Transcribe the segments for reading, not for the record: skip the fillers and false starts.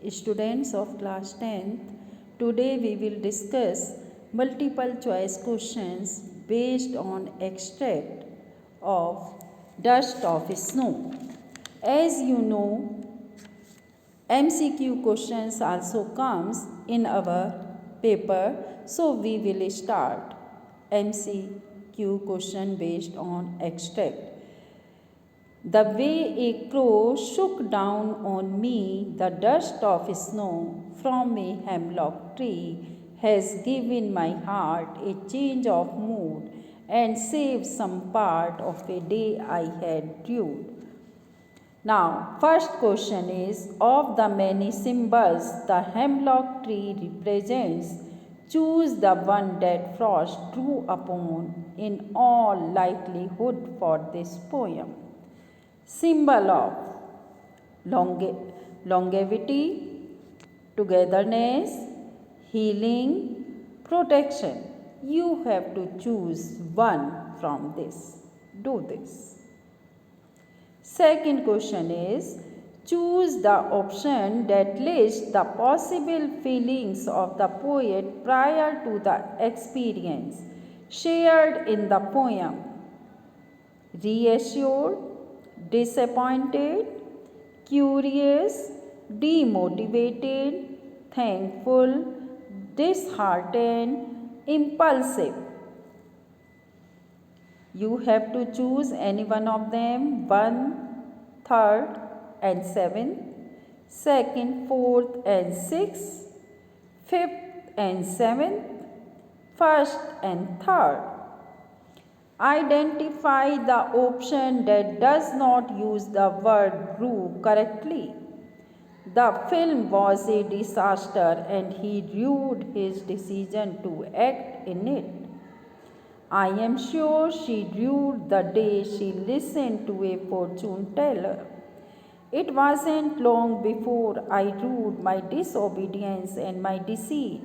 students of class 10th. Today we will discuss multiple choice questions based on extract of dust of snow. As you know, MCQ questions also comes in our paper, so we will start MCQ question based on extract. The way a crow shook down on me the dust of snow from a hemlock tree has given my heart a change of mood and saved some part of a day I had due. Now, first question is, of the many symbols the hemlock tree represents, choose the one that Frost drew upon in all likelihood for this poem. Symbol of longevity, togetherness, healing, protection. You have to choose one from this. Do this. Second question is, choose the option that lists the possible feelings of the poet prior to the experience shared in the poem. Reassured, disappointed, curious, demotivated, thankful, disheartened, impulsive. You have to choose any one of them, 1, 3rd and 7th, 2nd, 4th and 6th, 5th and 7th, 1st and 3rd. Identify the option that does not use the word drew correctly. The film was a disaster and he rued his decision to act in it. I am sure she drew the day she listened to a fortune teller. It wasn't long before I drew my disobedience and my deceit.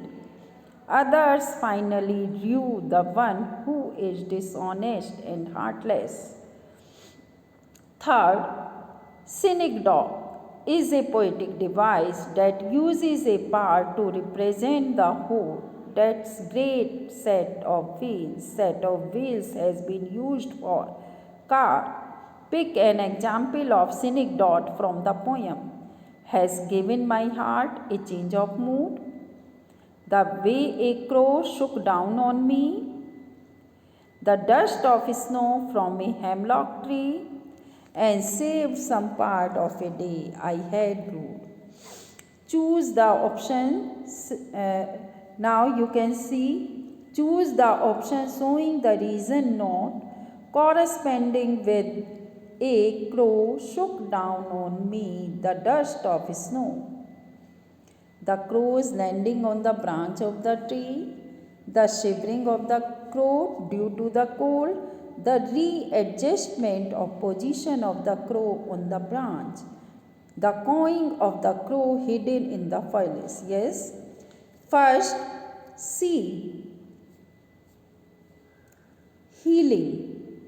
Others finally drew the one who is dishonest and heartless. Third, synecdoche is a poetic device that uses a part to represent the whole. That's great set of wheels. Set of wheels has been used for car. Pick an example of synecdoche from the poem. Has given my heart a change of mood. The way a crow shook down on me. The dust of snow from a hemlock tree. And saved some part of a day I had ruled. Choose the option. Now you can see, choose the option showing the reason note corresponding with a crow shook down on me the dust of snow. The crows landing on the branch of the tree, the shivering of the crow due to the cold, the readjustment of position of the crow on the branch, the cawing of the crow hidden in the foliage. Yes. First, C. Healing.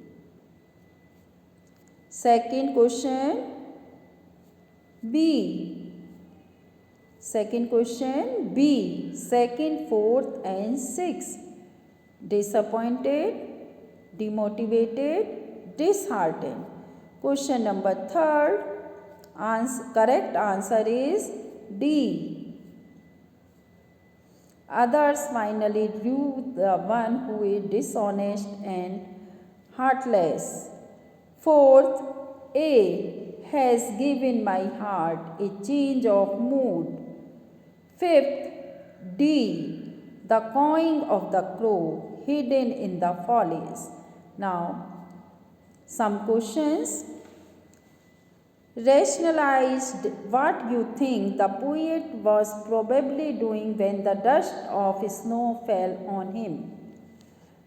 Second question, B. Second question, B. 2nd, 4th and 6th. Disappointed, demotivated, disheartened. Question number 3rd. Correct answer is D. Others finally drew the one who is dishonest and heartless. 4th, A. Has given my heart a change of mood. 5th, D. The cawing of the crow hidden in the foliage. Now, some questions. Rationalized what you think the poet was probably doing when the dust of snow fell on him.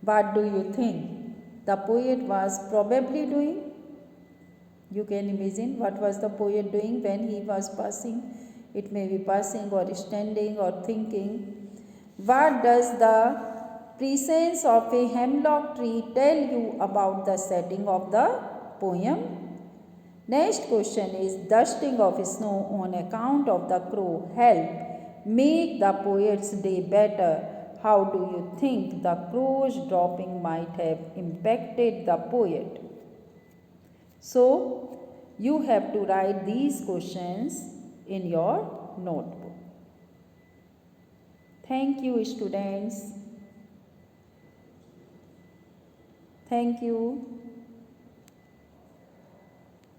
What do you think the poet was probably doing? You can imagine what was the poet doing when he was passing. It may be passing or standing or thinking. What does the presence of a hemlock tree tell you about the setting of the poem? Next question is dusting of snow on account of the crow help make the poet's day better. How do you think the crow's dropping might have impacted the poet? So, you have to write these questions in your notebook. Thank you, students. Thank you.